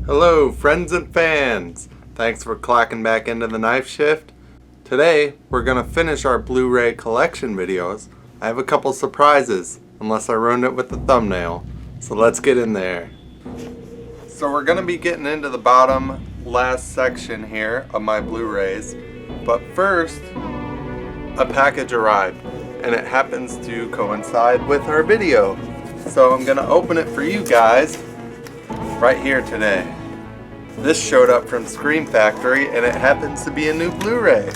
Hello friends and fans! Thanks for clocking back into the Knife Shift. Today we're going to finish our Blu-ray collection videos. I have a couple surprises, unless I ruined it with the thumbnail. So let's get in there. So we're going to be getting into the bottom last section here of my Blu-rays. But first, a package arrived, and it happens to coincide with our video. So I'm going to open it for you guys right here today. This showed up from Scream Factory, and it happens to be a new Blu-ray.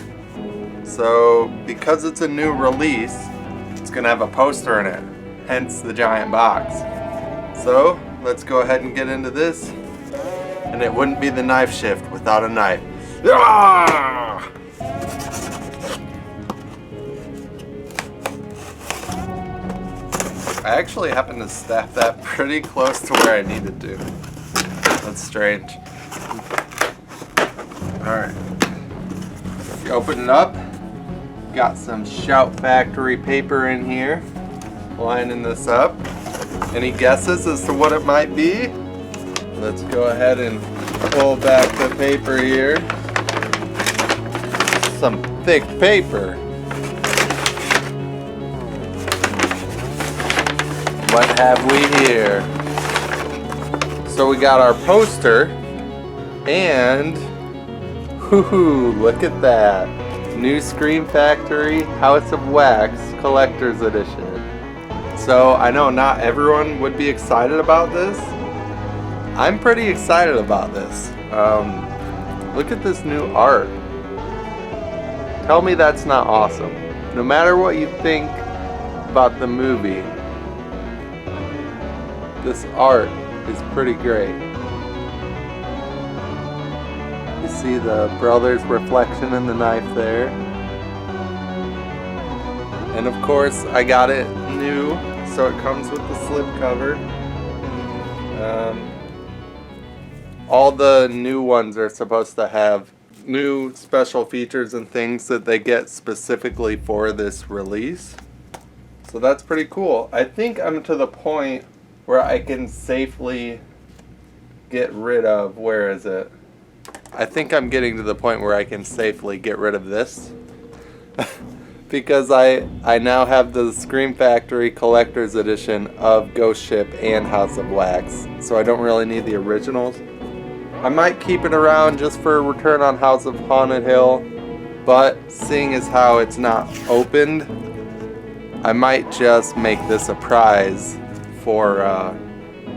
So because it's a new release, it's going to have a poster in it, hence the giant box. So let's go ahead and get into this, and it wouldn't be the Knife Shift without a knife. Ah! I actually happened to staff that pretty close to where I needed to. That's strange. Alright. Open it up. Got some Shout Factory paper in here. Lining this up. Any guesses as to what it might be? Let's go ahead and pull back the paper here. Some thick paper. What have we here? So we got our poster, and whoo, look at that. New Scream Factory House of Wax Collector's Edition. So I know not everyone would be excited about this. I'm pretty excited about this. Look at this new art. Tell me that's not awesome. No matter what you think about the movie, this art is pretty great. You see the brother's reflection in the knife there. And of course I got it new, so it comes with the slipcover. All the new ones are supposed to have new special features and things that they get specifically for this release. So that's pretty cool. I think I'm to the point where I can safely get rid of, where is it? I think I'm getting to the point where I can safely get rid of this. Because I now have the Scream Factory Collector's Edition of Ghost Ship and House of Wax. So I don't really need the originals. I might keep it around just for Return on House of Haunted Hill. But seeing as how it's not opened, I might just make this a prize for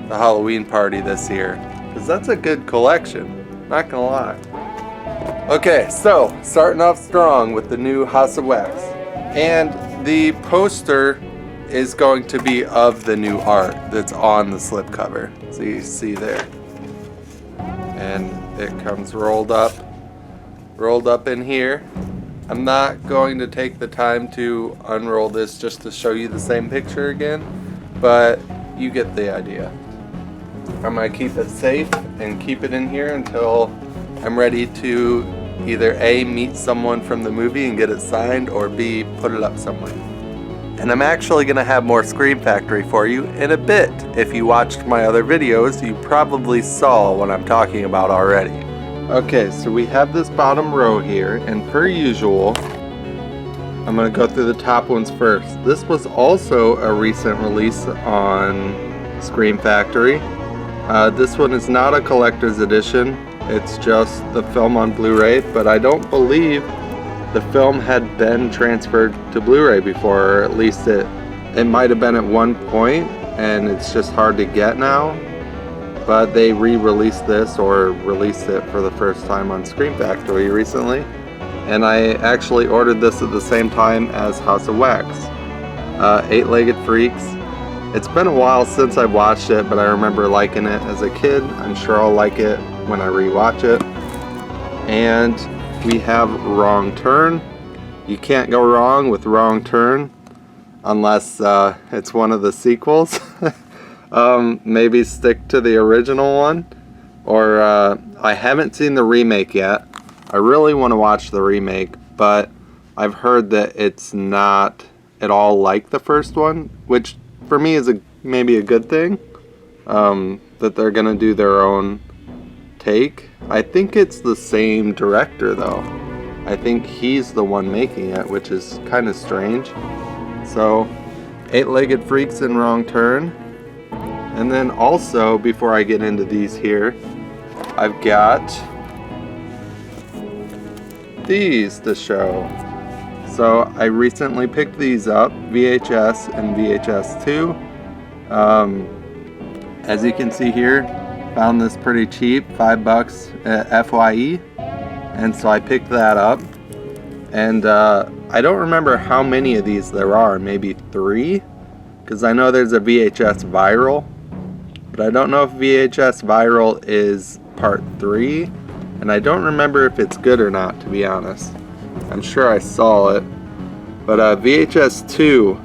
the Halloween party this year, because that's a good collection, not gonna lie. Okay, so starting off strong with the new House of Wax, and the poster is going to be of the new art that's on the slipcover, so you see there, and it comes rolled up in here. I'm not going to take the time to unroll this just to show you the same picture again, but you get the idea. I'm going to keep it safe and keep it in here until I'm ready to either A, meet someone from the movie and get it signed, or B, put it up somewhere. And I'm actually going to have more Scream Factory for you in a bit. If you watched my other videos, you probably saw what I'm talking about already. Okay, so we have this bottom row here, and per usual, I'm going to go through the top ones first. This was also a recent release on Scream Factory. This one is not a collector's edition. It's just the film on Blu-ray, but I don't believe the film had been transferred to Blu-ray before, or at least it might have been at one point, and it's just hard to get now. But they re-released this, or released it for the first time on Scream Factory recently. And I actually ordered this at the same time as House of Wax. Eight-Legged Freaks. It's been a while since I watched it, but I remember liking it as a kid. I'm sure I'll like it when I rewatch it. And we have Wrong Turn. You can't go wrong with Wrong Turn unless it's one of the sequels. Maybe stick to the original one. Or I haven't seen the remake yet. I really want to watch the remake, but I've heard that it's not at all like the first one, which for me is maybe a good thing. That they're going to do their own take. I think it's the same director though. I think he's the one making it, which is kind of strange. So, Eight-Legged Freaks in Wrong Turn. And then also, before I get into these here, I've got these to show. So I recently picked these up, VHS and VHS 2. As you can see here, found this pretty cheap, $5 at FYE. And so I picked that up. And I don't remember how many of these there are, maybe 3? Because I know there's a VHS Viral, but I don't know if VHS Viral is part 3. And I don't remember if it's good or not, to be honest. I'm sure I saw it. But VHS 2,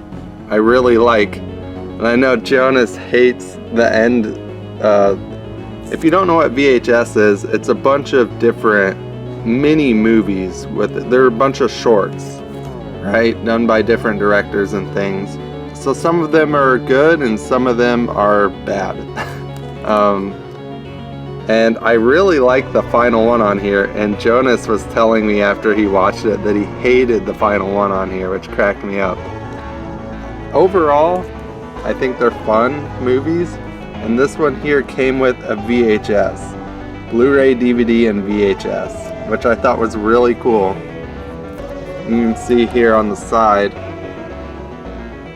I really like. And I know Jonas hates the end. If you don't know what VHS is, it's a bunch of different mini movies. They're a bunch of shorts, right? Done by different directors and things. So some of them are good and some of them are bad. And I really like the final one on here, and Jonas was telling me after he watched it that he hated the final one on here, which cracked me up. Overall, I think they're fun movies, and this one here came with a VHS, Blu-ray, DVD, and VHS, which I thought was really cool. You can see here on the side,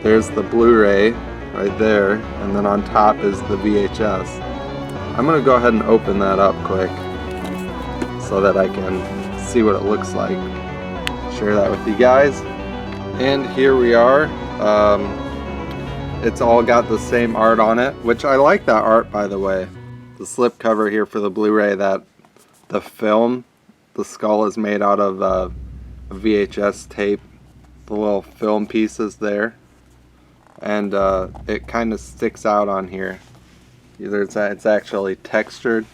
there's the Blu-ray right there, and then on top is the VHS. I'm going to go ahead and open that up quick so that I can see what it looks like. Share that with you guys. And here we are. It's all got the same art on it, which I like that art, by the way. The slip cover here for the Blu-ray, that the film, the skull is made out of a VHS tape, the little film pieces there. And it kind of sticks out on here. Either it's actually textured.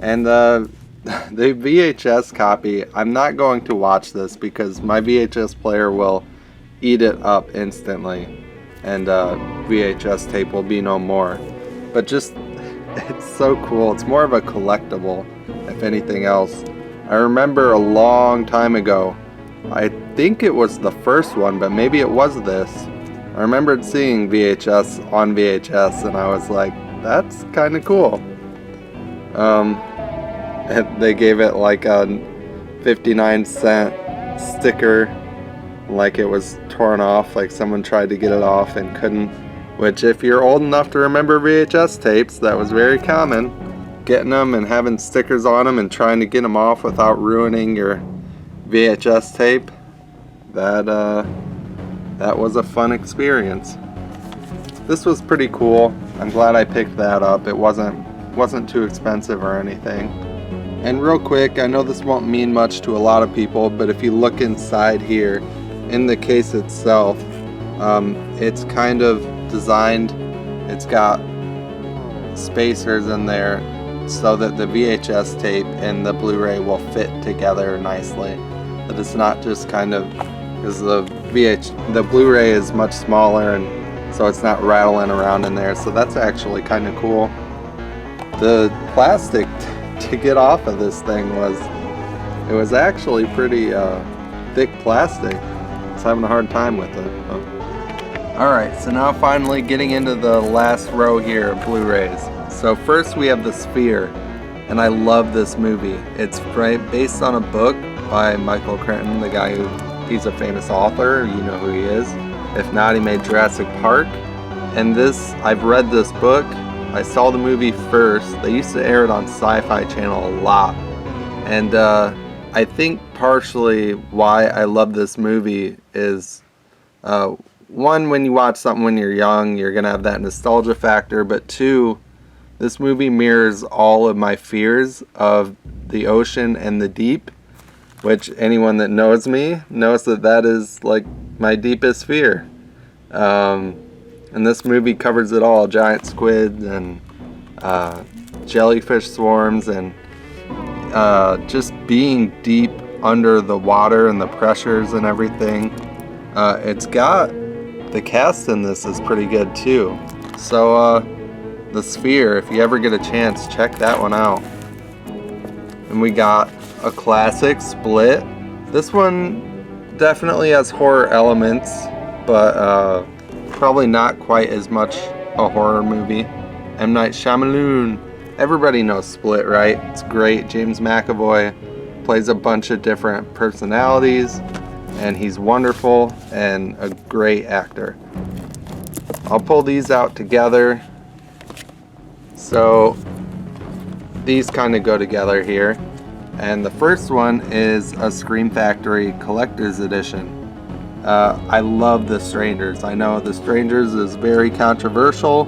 And the VHS copy, I'm not going to watch this because my VHS player will eat it up instantly, and VHS tape will be no more. But just, it's so cool. It's more of a collectible, if anything else. I remember a long time ago, I think it was the first one, but maybe it was this. I remembered seeing VHS on VHS, and I was like, that's kind of cool. And they gave it like a 59-cent sticker, like it was torn off, like someone tried to get it off and couldn't. Which, if you're old enough to remember VHS tapes, that was very common. Getting them and having stickers on them and trying to get them off without ruining your VHS tape. That was a fun experience. This was pretty cool. I'm glad I picked that up. It wasn't too expensive or anything. And real quick, I know this won't mean much to a lot of people, but if you look inside here, in the case itself, it's kind of designed, it's got spacers in there so that the VHS tape and the Blu-ray will fit together nicely. That it's not just kind of, because the Blu-ray is much smaller, and so it's not rattling around in there. So that's actually kind of cool. The plastic to get off of this thing was actually pretty thick plastic. I was having a hard time with it. Alright, so now finally getting into the last row here of Blu-rays. So first we have The Sphere, and I love this movie. It's based on a book by Michael Crichton, the guy he's a famous author, you know who he is. If not, he made Jurassic Park. And I've read this book. I saw the movie first. They used to air it on Sci-Fi Channel a lot. And I think partially why I love this movie is, one, when you watch something when you're young, you're going to have that nostalgia factor. But two, this movie mirrors all of my fears of the ocean and the deep. Which anyone that knows me knows that is like my deepest fear. And this movie covers it all. Giant squids and jellyfish swarms and just being deep under the water and the pressures and everything. It's got, the cast in this is pretty good too. So The Sphere, if you ever get a chance, check that one out. And we got a classic, Split. This one definitely has horror elements, but probably not quite as much a horror movie. M. Night Shyamalan. Everybody knows Split, right? It's great. James McAvoy plays a bunch of different personalities, and he's wonderful and a great actor. I'll pull these out together. So these kind of go together here. And the first one is a Scream Factory Collector's Edition. I love The Strangers. I know The Strangers is very controversial.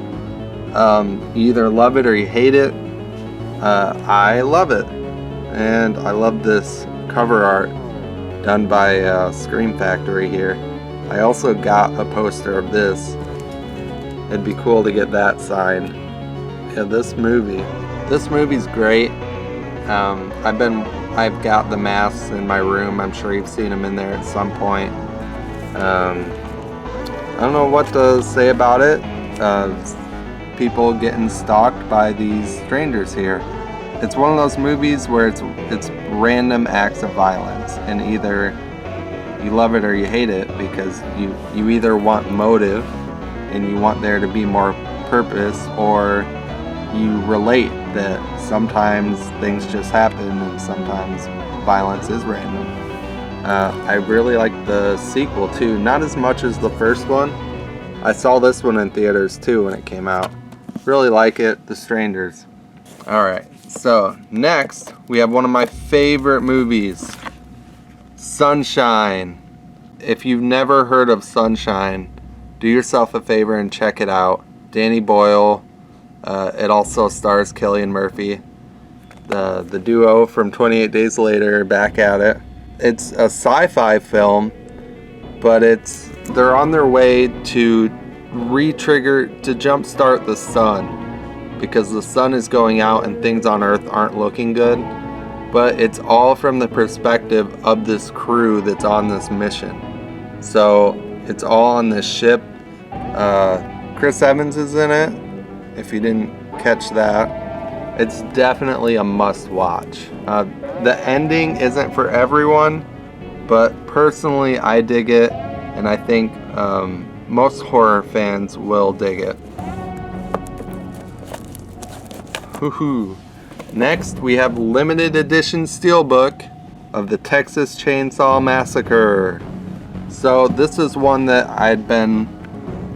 You either love it or you hate it. I love it. And I love this cover art done by Scream Factory here. I also got a poster of this. It'd be cool to get that signed. Yeah, this movie's great. I've got the masks in my room. I'm sure you've seen them in there at some point. I don't know what to say about it. People getting stalked by these strangers here. It's one of those movies where it's random acts of violence, and either you love it or you hate it, because you either want motive and you want there to be more purpose, or you relate that sometimes things just happen and sometimes violence is random. I really like the sequel too, not as much as the first one. I saw this one in theaters too when it came out. Really like it, The Strangers. Alright, so next we have one of my favorite movies, Sunshine. If you've never heard of Sunshine, do yourself a favor and check it out. Danny Boyle. It also stars Cillian Murphy, the duo from 28 Days Later, back at it. It's a sci-fi film, but they're on their way to jumpstart the sun, because the sun is going out and things on Earth aren't looking good. But it's all from the perspective of this crew that's on this mission. So it's all on this ship. Chris Evans is in it, if you didn't catch that. It's definitely a must watch. The ending isn't for everyone, but personally I dig it, and I think most horror fans will dig it. Woohoo! Next we have limited edition steelbook of the Texas Chainsaw Massacre. So this is one that I'd been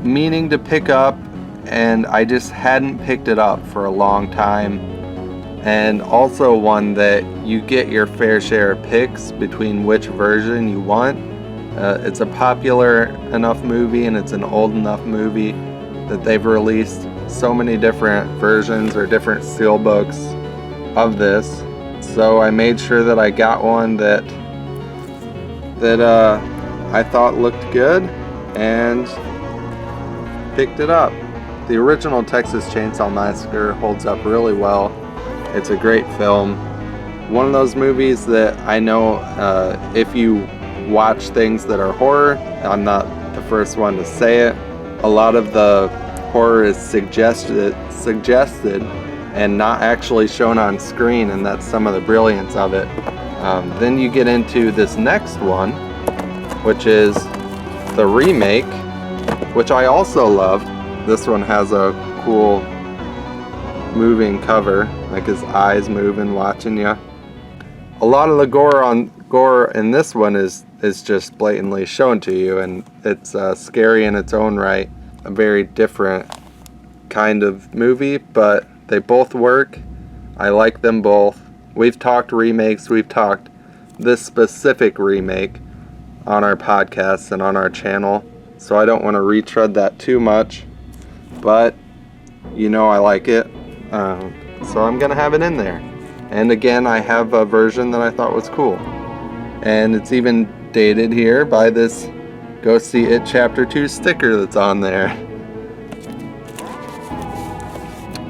meaning to pick up, and I just hadn't picked it up for a long time. And also one that you get your fair share of picks between which version you want. It's a popular enough movie, and it's an old enough movie that they've released so many different versions or different steelbooks of this. So I made sure that I got one that I thought looked good and picked it up. The original Texas Chainsaw Massacre holds up really well. It's a great film. One of those movies that I know if you watch things that are horror, I'm not the first one to say it, a lot of the horror is suggested and not actually shown on screen, and that's some of the brilliance of it. Then you get into this next one, which is the remake, which I also loved. This one has a cool moving cover, like his eyes moving, watching you. A lot of the gore in this one is just blatantly shown to you, and it's scary in its own right. A very different kind of movie, but they both work. I like them both. We've talked remakes, we've talked this specific remake on our podcast and on our channel, so I don't want to retread that too much, but you know I like it, so I'm gonna have it in there. And again, I have a version that I thought was cool, and it's even dated here by this Go See It Chapter 2 sticker that's on there.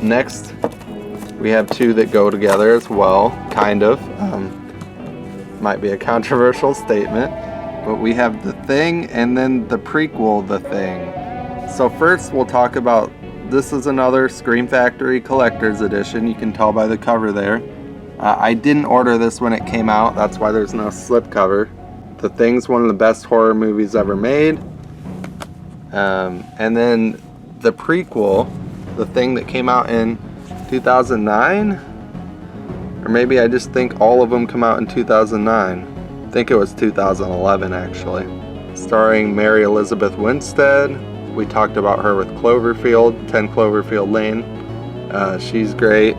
Next, we have two that go together as well, kind of. Might be a controversial statement, but we have The Thing and then the prequel, The Thing. So first we'll talk about, this is another Scream Factory Collector's Edition. You can tell by the cover there. I didn't order this when it came out. That's why there's no slipcover. The Thing's one of the best horror movies ever made. And then the prequel, The Thing, that came out in 2009? Or maybe I just think all of them come out in 2009. I think it was 2011 actually. Starring Mary Elizabeth Winstead. We talked about her with Cloverfield, 10 Cloverfield Lane. She's great.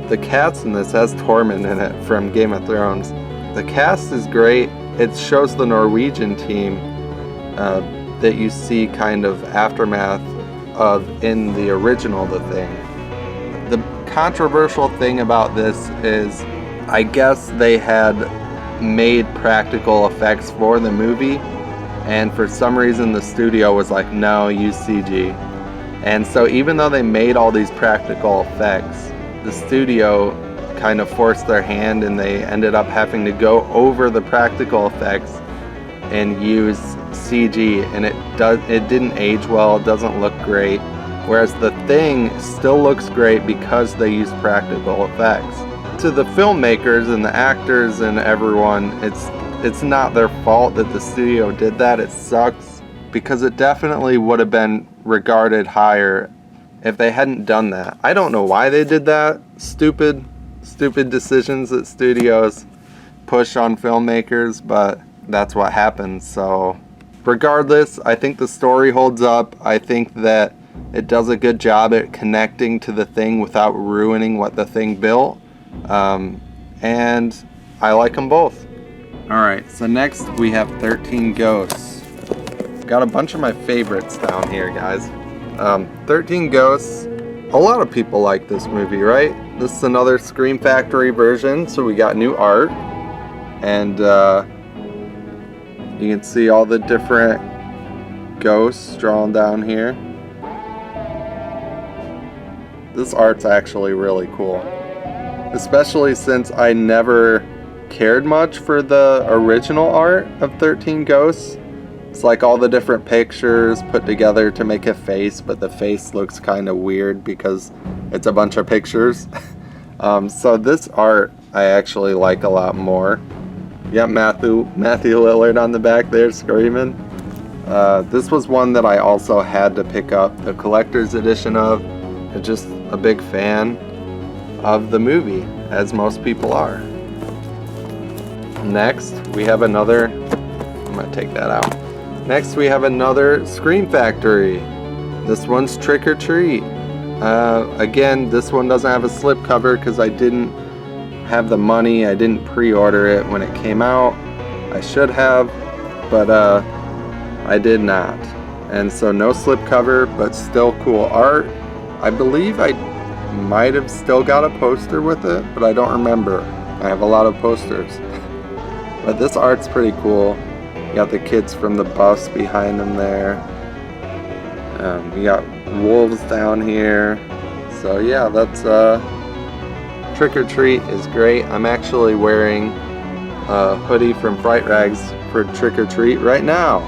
The cast in this has Tormund in it from Game of Thrones. The cast is great. It shows the Norwegian team that you see kind of aftermath of in the original The Thing. The controversial thing about this is I guess they had made practical effects for the movie, and for some reason the studio was like, no, use CG. And so even though they made all these practical effects, the studio kind of forced their hand and they ended up having to go over the practical effects and use CG, and it didn't age well, it doesn't look great. Whereas The Thing still looks great because they used practical effects. To the filmmakers and the actors and everyone, it's not their fault that the studio did that. It sucks because it definitely would have been regarded higher if they hadn't done that. I don't know why they did that. Stupid decisions that studios push on filmmakers, but that's what happens. So regardless, I think the story holds up. I think that it does a good job at connecting to The Thing without ruining what The Thing built. And I like them both. Alright, so next we have 13 Ghosts. Got a bunch of my favorites down here, guys. 13 Ghosts, a lot of people like this movie, right? This is another Scream Factory version, so we got new art. And you can see all the different ghosts drawn down here. This art's actually really cool. Especially since I never cared much for the original art of 13 Ghosts. It's like all the different pictures put together to make a face, but the face looks kind of weird because it's a bunch of pictures. So this art I actually like a lot more. You got Matthew Lillard on the back there screaming. This was one that I also had to pick up the collector's edition of. I'm just a big fan of the movie, as most people are. Next, we have another, I'm gonna take that out. Next, we have another Scream Factory. This one's Trick or Treat. Again, this one doesn't have a slipcover because I didn't have the money. I didn't pre-order it when it came out. I should have, but I did not. And so no slipcover, but still cool art. I believe I might have still got a poster with it, but I don't remember. I have a lot of posters. But this art's pretty cool. You got the kids from the bus behind them there. You got wolves down here. So yeah, that's Trick or Treat is great. I'm actually wearing a hoodie from Fright Rags for Trick or Treat right now.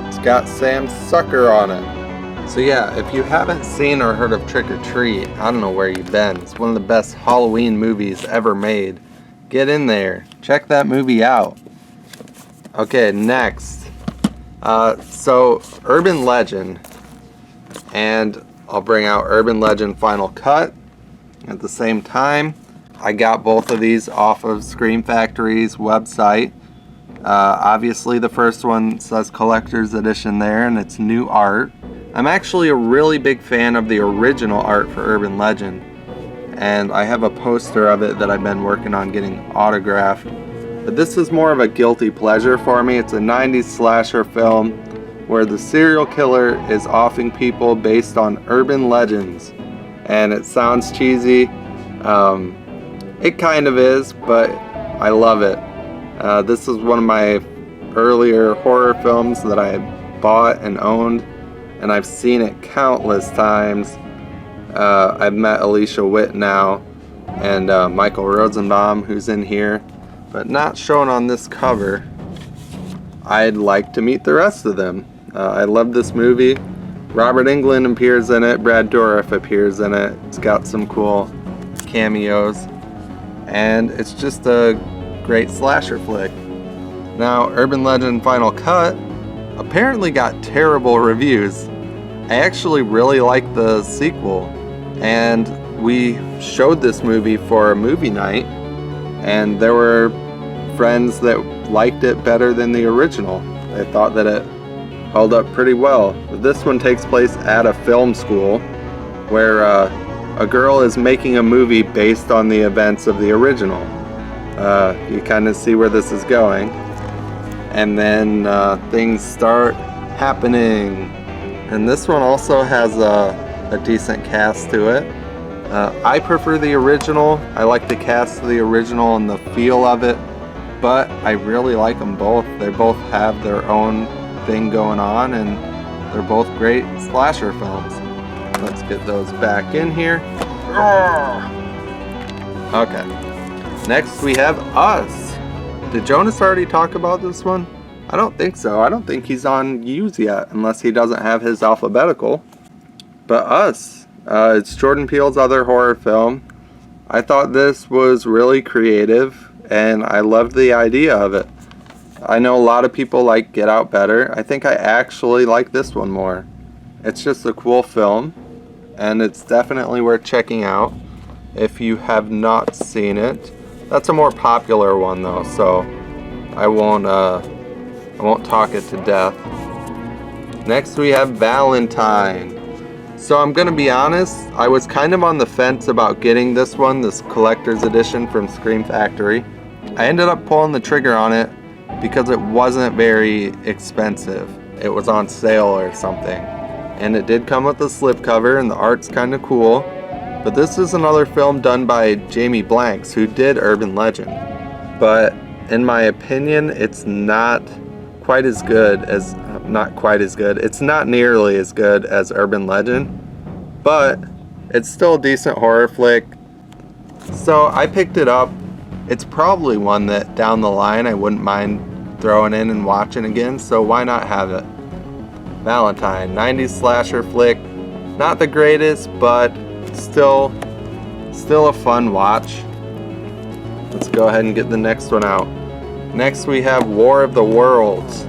It's got Sam Sucker on it. So yeah, if you haven't seen or heard of Trick or Treat, I don't know where you've been. It's one of the best Halloween movies ever made. Get in there. Check that movie out. Okay, next. So Urban Legend. And I'll bring out Urban Legend Final Cut at the same time. I got both of these off of Scream Factory's website. Obviously the first one says Collector's Edition there, and it's new art. I'm actually a really big fan of the original art for Urban Legend, and I have a poster of it that I've been working on getting autographed. But this is more of a guilty pleasure for me. It's a 90s slasher film where the serial killer is offing people based on urban legends. And it sounds cheesy. It kind of is, but I love it. This is one of my earlier horror films that I bought and owned, and I've seen it countless times. I've met Alicia Witt now, and Michael Rosenbaum, who's in here, but not shown on this cover. I'd like to meet the rest of them. I love this movie. Robert Englund appears in it, Brad Dourif appears in it. It's got some cool cameos. and it's just a great slasher flick. Now, Urban Legend Final Cut apparently got terrible reviews. I actually really like the sequel, and we showed this movie for a movie night, and there were friends that liked it better than the original. They thought that it held up pretty well. This one takes place at a film school where a girl is making a movie based on the events of the original. You kind of see where this is going. And then things start happening. And this one also has a decent cast to it. I prefer the original. I like the cast of the original and the feel of it, but I really like them both. They both have their own thing going on, and they're both great slasher films. Let's get those back in here. Okay. Next we have Us. Did Jonas already talk about this one? I don't think so. I don't think he's on U's yet, unless he doesn't have his alphabetical. But Us. It's Jordan Peele's other horror film. I thought this was really creative, and I loved the idea of it. I know a lot of people like Get Out better. I think I actually like this one more. It's just a cool film, and it's definitely worth checking out if you have not seen it. That's a more popular one though, so I won't talk it to death. Next we have Valentine. So I'm gonna be honest, I was kind of on the fence about getting this one, this collector's edition from Scream Factory. I ended up pulling the trigger on it because it wasn't very expensive. It was on sale or something. And it did come with a slipcover, and the art's kind of cool. But this is another film done by Jamie Blanks, who did Urban Legend. But in my opinion, it's not quite as good as, it's not nearly as good as Urban Legend, but it's still a decent horror flick. So I picked it up. It's probably one that down the line I wouldn't mind throwing in and watching again, so why not have it? Valentine, 90s slasher flick. Not the greatest, but still a fun watch. Let's go ahead and get the next one out. Next we have War of the Worlds.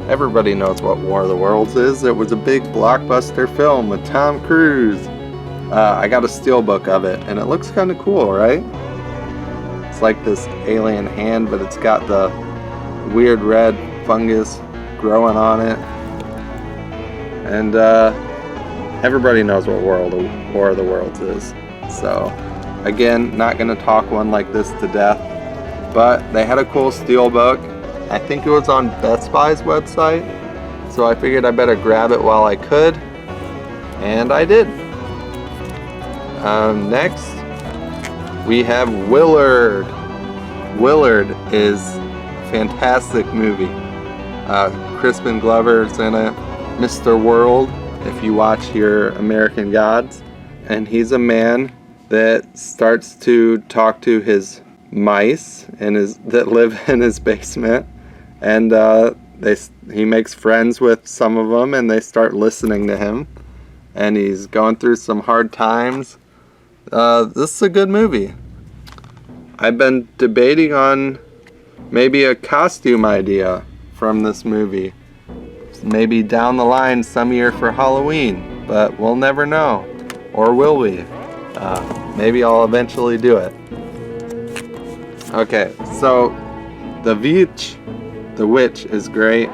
Everybody knows what War of the Worlds is. It was a big blockbuster film with Tom Cruise. I got a steelbook of it, and it looks kind of cool, right? It's like this alien hand, but it's got the weird red fungus growing on it. And everybody knows what War of the Worlds is. So, again, not going to talk one like this to death. But they had a cool steelbook. I think it was on Best Buy's website. So I figured I better grab it while I could. And I did. Next, we have Willard. Willard is a fantastic movie. Crispin Glover's in it. Mr. World, if you watch your American Gods. And he's a man that starts to talk to his mice that live in his basement. And he makes friends with some of them, and they start listening to him. And he's going through some hard times. This is a good movie. I've been debating on maybe a costume idea from this movie. Maybe down the line some year for Halloween, but we'll never know. Or will we? Maybe I'll eventually do it. Okay, so The Witch is great.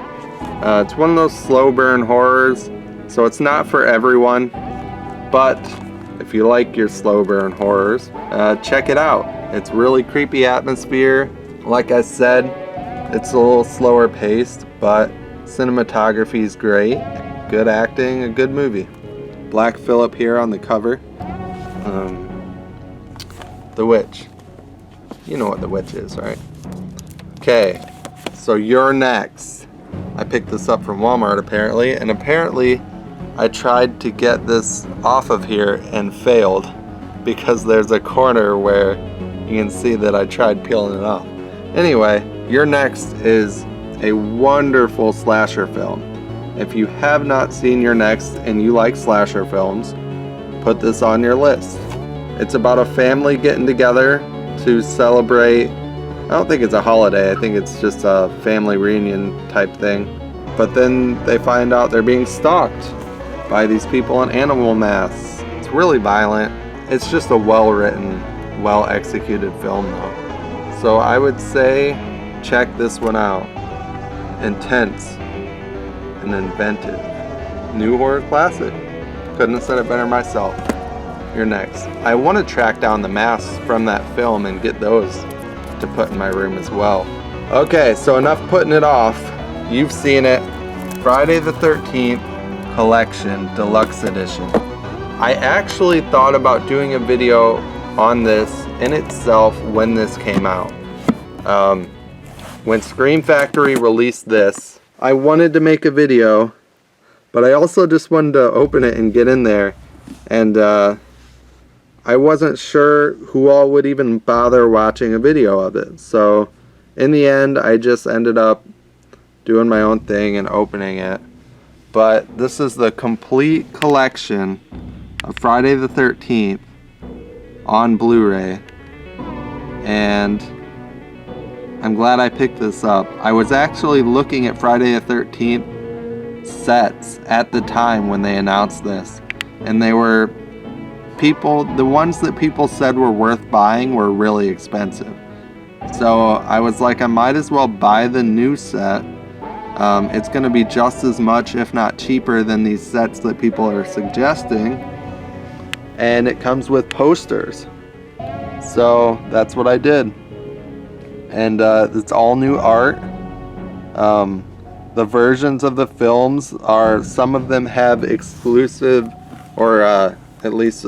It's one of those slow burn horrors, so it's not for everyone, but if you like your slow burn horrors, check it out. It's really creepy atmosphere. Like I said, it's a little slower paced, but cinematography is great. Good acting, a good movie. Black Phillip here on the cover. The Witch. You know what The Witch is, right? Okay, so you're next. I picked this up from Walmart apparently, and apparently I tried to get this off of here and failed because there's a corner where you can see that I tried peeling it off. Anyway, Your Next is a wonderful slasher film. If you have not seen Your Next and you like slasher films, put this on your list. It's about a family getting together to celebrate. I don't think it's a holiday, I think it's just a family reunion type thing. But then they find out they're being stalked by these people in animal masks. It's really violent. It's just a well-written, well-executed film though. So I would say check this one out. Intense and inventive. New horror classic. Couldn't have said it better myself. You're next. I want to track down the masks from that film and get those to put in my room as well. Okay, so enough putting it off. You've seen it. Friday the 13th Collection Deluxe Edition. I actually thought about doing a video on this in itself when this came out. When Scream Factory released this, I wanted to make a video, but I also just wanted to open it and get in there. And I wasn't sure who all would even bother watching a video of it. So in the end, I just ended up doing my own thing and opening it. But this is the complete collection of Friday the 13th on Blu-ray. And I'm glad I picked this up. I was actually looking at Friday the 13th sets at the time when they announced this. And they were the ones that people said were worth buying were really expensive. So I was like, I might as well buy the new set. It's going to be just as much, if not cheaper, than these sets that people are suggesting. And it comes with posters. So that's what I did. And it's all new art. The versions of the films are, some of them have exclusive or at least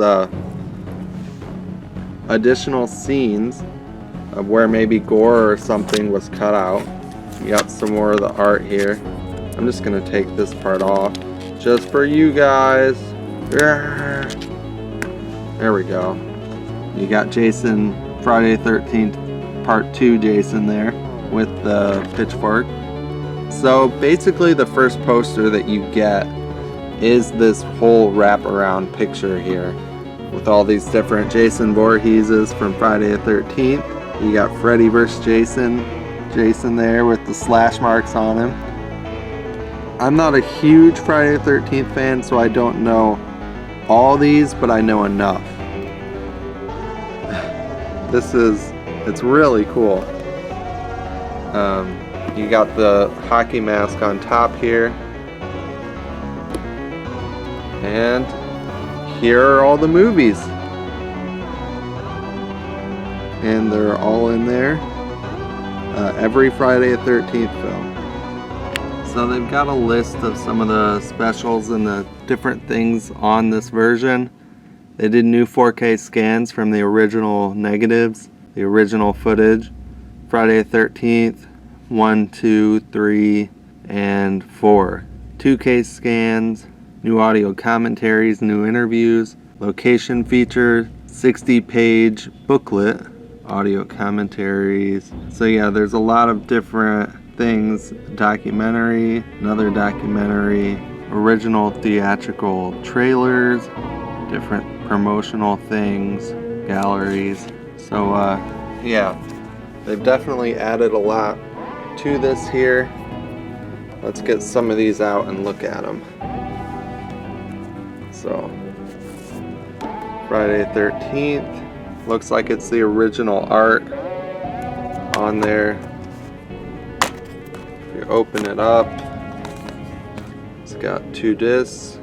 additional scenes of where maybe gore or something was cut out. You got some more of the art here. I'm just gonna take this part off just for you guys. There we go. You got Jason, Friday 13th Part 2 Jason there with the pitchfork. So basically the first poster that you get is this whole wraparound picture here with all these different Jason Voorheeses from Friday the 13th. You got Freddy vs. Jason there with the slash marks on him. I'm not a huge Friday the 13th fan, so I don't know all these, but I know enough. It's really cool. You got the hockey mask on top here. And here are all the movies. And they're all in there. Every Friday the 13th film. So they've got a list of some of the specials and the different things on this version. They did new 4K scans from the original negatives, the original footage. Friday the 13th, 1, 2, 3, and 4. 2K scans. New audio commentaries, new interviews, location feature, 60-page booklet, audio commentaries. So yeah, there's a lot of different things. Documentary, another documentary, original theatrical trailers, different promotional things, galleries. So yeah, they've definitely added a lot to this here. Let's get some of these out and look at them. So, Friday 13th, looks like it's the original art on there. If you open it up, it's got 2 discs,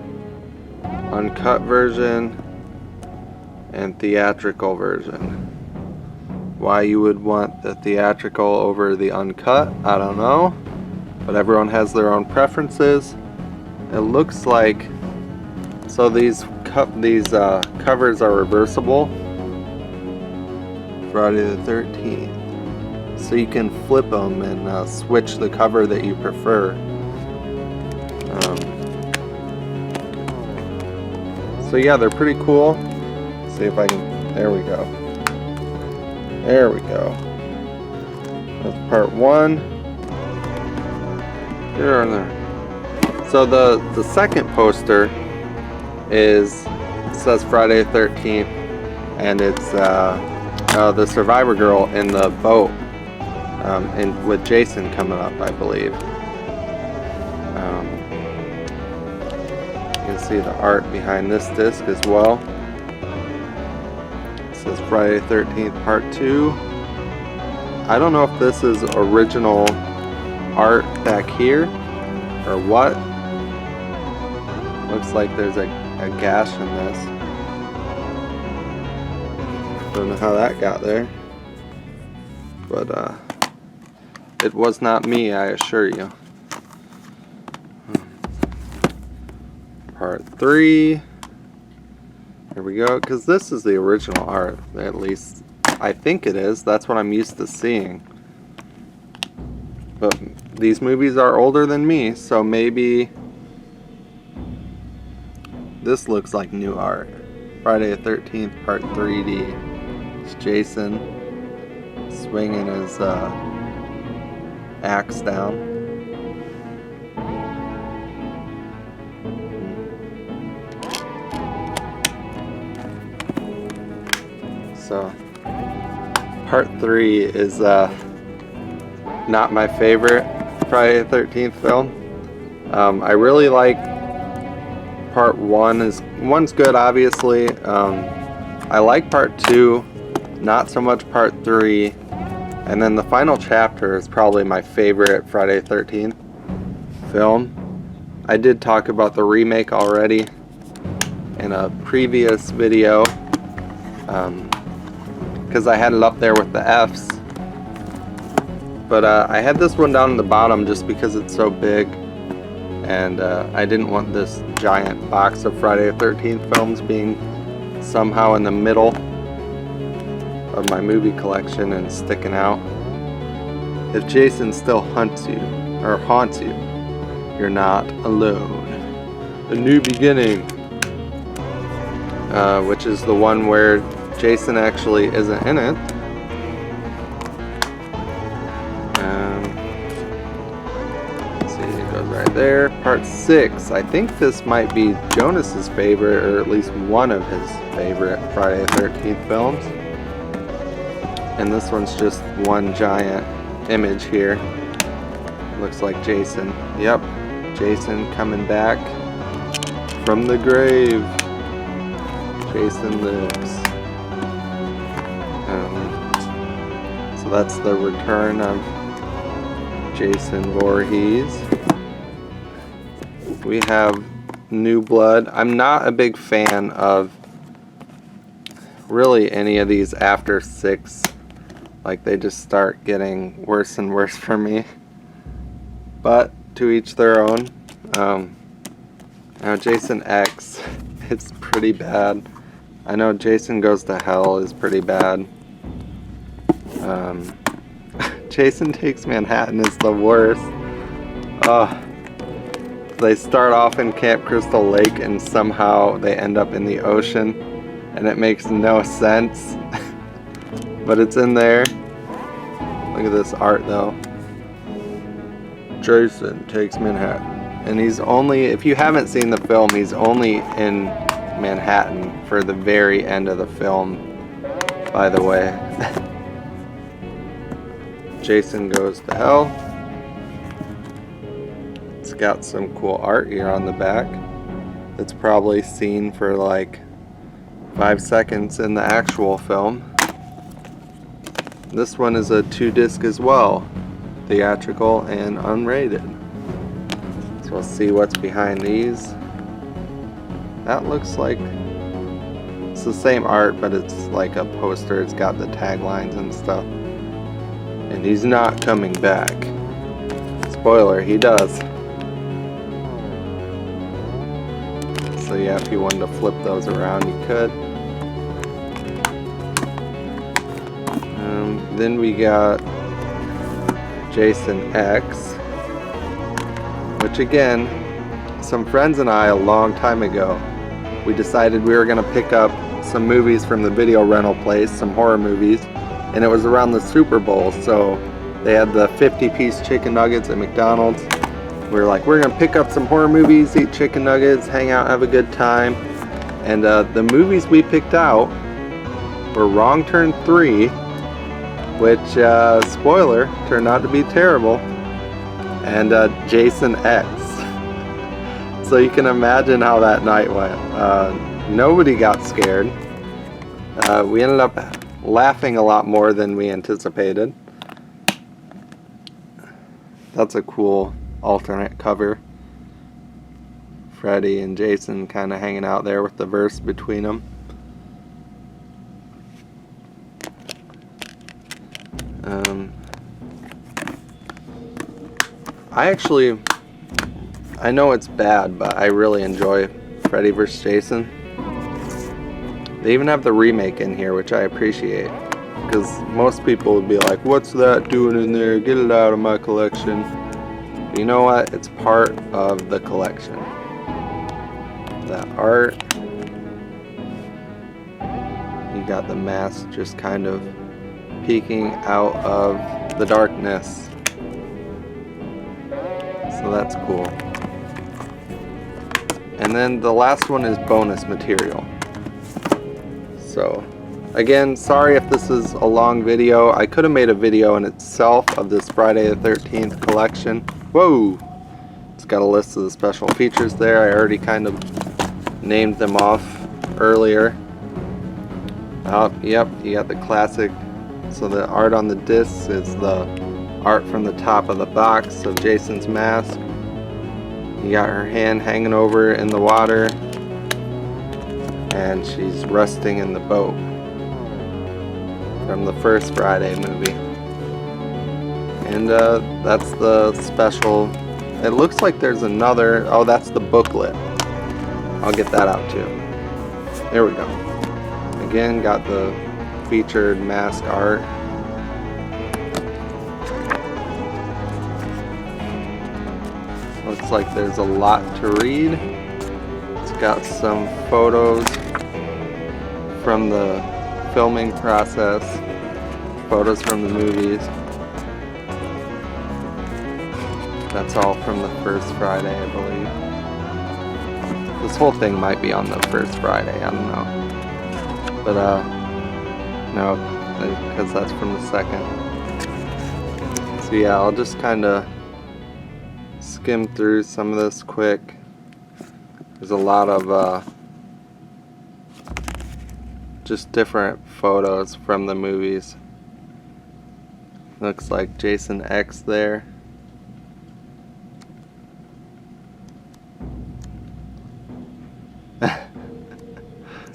uncut version and theatrical version. Why you would want the theatrical over the uncut, I don't know, but everyone has their own preferences. It looks like, so these covers are reversible. Friday the 13th. So you can flip them and switch the cover that you prefer. So yeah, they're pretty cool. See if I can, there we go. There we go. That's part 1. Here and there. So the second poster says Friday the 13th, and it's the survivor girl in the boat, and with Jason coming up, I believe. You can see the art behind this disc as well. It says Friday the 13th Part 2. I don't know if this is original art back here or what. Looks like there's a gash in this. Don't know how that got there. But it was not me, I assure you. Part 3. Here we go, because this is the original art, at least I think it is. That's what I'm used to seeing. But these movies are older than me, so maybe this looks like new art. Friday the 13th Part 3D. It's Jason swinging his axe down. So, Part 3 is not my favorite Friday the 13th film. I really like Part 1. One's good, obviously. I like Part 2, not so much Part 3. And then the final chapter is probably my favorite Friday the 13th film. I did talk about the remake already in a previous video. Because I had it up there with the F's. But I had this one down in the bottom just because it's so big. And I didn't want this giant box of Friday the 13th films being somehow in the middle of my movie collection and sticking out. If Jason still hunts you, or haunts you, you're not alone. A New Beginning, which is the one where Jason actually isn't in it. Let's see, it goes right there. Part 6. I think this might be Jonas's favorite, or at least one of his favorite Friday the 13th films. And this one's just one giant image here. Looks like Jason. Yep, Jason coming back from the grave. Jason lives. So that's the return of Jason Voorhees. We have New Blood. I'm not a big fan of really any of these after 6. Like, they just start getting worse and worse for me. But to each their own. Now Jason X, it's pretty bad. I know Jason Goes to Hell is pretty bad. Jason Takes Manhattan is the worst. They start off in Camp Crystal Lake and somehow they end up in the ocean, and it makes no sense. But it's in there. Look at this art though. Jason Takes Manhattan. And he's only, if you haven't seen the film, he's only in Manhattan for the very end of the film, by the way. Jason Goes to Hell. It's got some cool art here on the back. It's probably seen for like 5 seconds in the actual film. This one is a 2-disc as well, theatrical and unrated. So we'll see what's behind these. That looks like it's the same art, but it's like a poster. It's got the taglines and stuff. And he's not coming back. Spoiler, he does. So yeah, if you wanted to flip those around, you could. Then we got Jason X, which again, some friends and I a long time ago, we decided we were going to pick up some movies from the video rental place, some horror movies, and it was around the Super Bowl, so they had the 50-piece chicken nuggets at McDonald's. We were like, we're going to pick up some horror movies, eat chicken nuggets, hang out, have a good time. And the movies we picked out for Wrong Turn 3, which, spoiler, turned out to be terrible, and Jason X. So you can imagine how that night went. Nobody got scared. We ended up laughing a lot more than we anticipated. That's a cool alternate cover. Freddy and Jason kind of hanging out there with the verse between them. I know it's bad, but I really enjoy Freddy vs. Jason. They even have the remake in here, which I appreciate, because most people would be like, what's that doing in there? Get it out of my collection. But you know what? It's part of the collection. That art. You got the mask just kind of peeking out of the darkness. So that's cool. And then the last one is bonus material. So again, sorry if this is a long video. I could have made a video in itself of this Friday the 13th collection. Whoa! It's got a list of the special features there. I already kind of named them off earlier. Yep, you got the classic. So the art on the disc is the art from the top of the box of Jason's mask. You got her hand hanging over in the water, and she's rusting in the boat from the first Friday movie. And that's the special. It looks like there's another. Oh, that's the booklet. I'll get that out too. There we go. Again, got the featured mask art. Looks like there's a lot to read. It's got some photos from the filming process, photos from the movies. That's all from the first Friday, I believe. This whole thing might be on the first Friday, I don't know. But no, because that's from the second. So yeah, I'll just kind of skim through some of this quick. There's a lot of just different photos from the movies. Looks like Jason X there.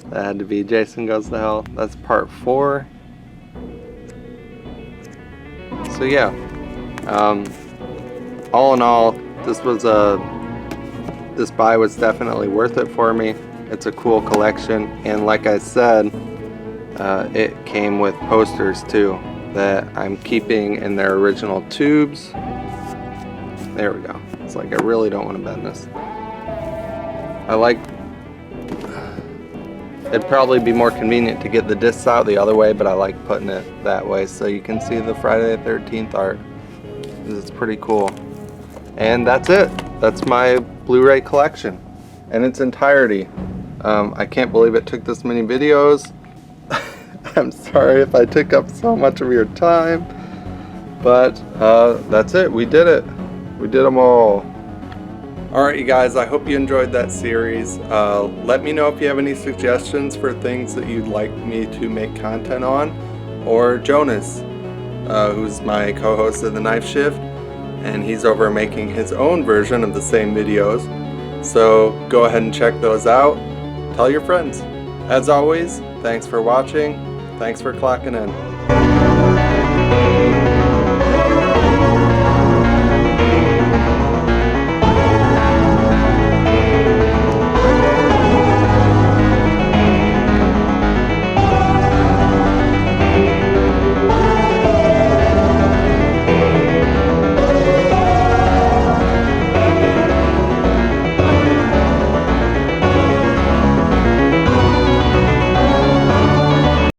That had to be Jason Goes to Hell. That's part 4. So yeah, all in all, this buy was definitely worth it for me. It's a cool collection, and like I said, it came with posters too that I'm keeping in their original tubes. There we go. It's like I really don't want to bend this. It'd probably be more convenient to get the discs out the other way, but I like putting it that way so you can see the Friday the 13th art. It's pretty cool. And that's it. That's my Blu-ray collection in its entirety. I can't believe it took this many videos. I'm sorry if I took up so much of your time, but that's it. We did it. We did them all. Alright you guys, I hope you enjoyed that series. Let me know if you have any suggestions for things that you'd like me to make content on, or Jonas, who's my co-host of The Knife Shift, and he's over making his own version of the same videos. So go ahead and check those out. Tell your friends. As always, thanks for watching. Thanks for clocking in.